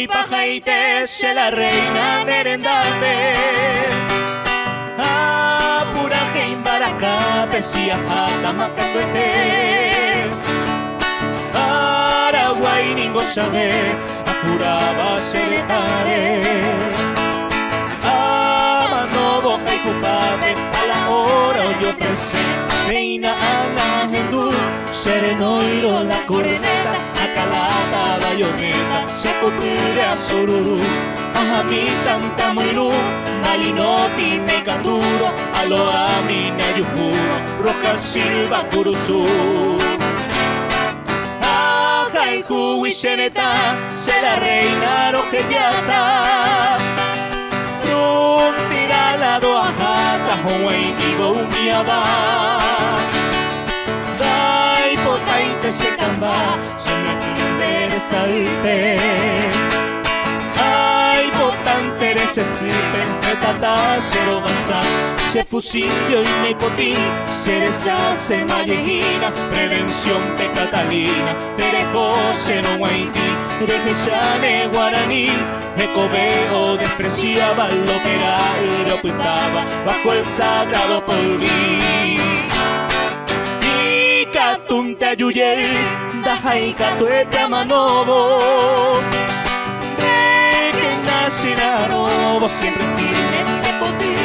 pajaite se la reina merendame apura que imbaraka pesia hata makatuete Paraguay ningo sabe apuraba seletare amano boca y cucabe a la hora yo presente reina ana hendú sereno iro la corneta acalata bayoneta se copire a sururu ahami tanta moilu malinoti mecaturo alo amina yupuro roca silva curusu ajaiku wisheneta se la reina rojellata frontera lado ajata hoy digo umiaba dai potente se camba se me interesa ipe ay potente ese sipe tata se lo basa se fusilio y me poti se deshace malleguina prevención de Catalina pereco se no haití regresane guaraní Ecoveo despreciaba lo que era y lo pintaba bajo el sagrado polvín Tunte ayuye, dajai catuete amanobo de que nacinaro siempre tiene de poti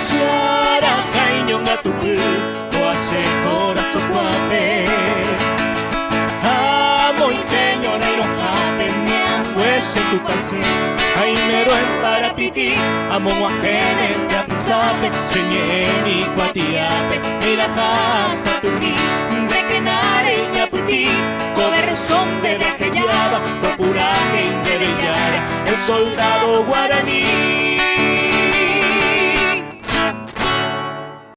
Suara cañón gatupu, o hace corazón guape Amo y teño en los jate, huese tu pase Ay mero en parapiti, amo guajene de apizape Soñé ni cuatiape, mira jasa tu mi De que nareña puti, coberson de vejellaba Copuraje de bellara, el soldado guaraní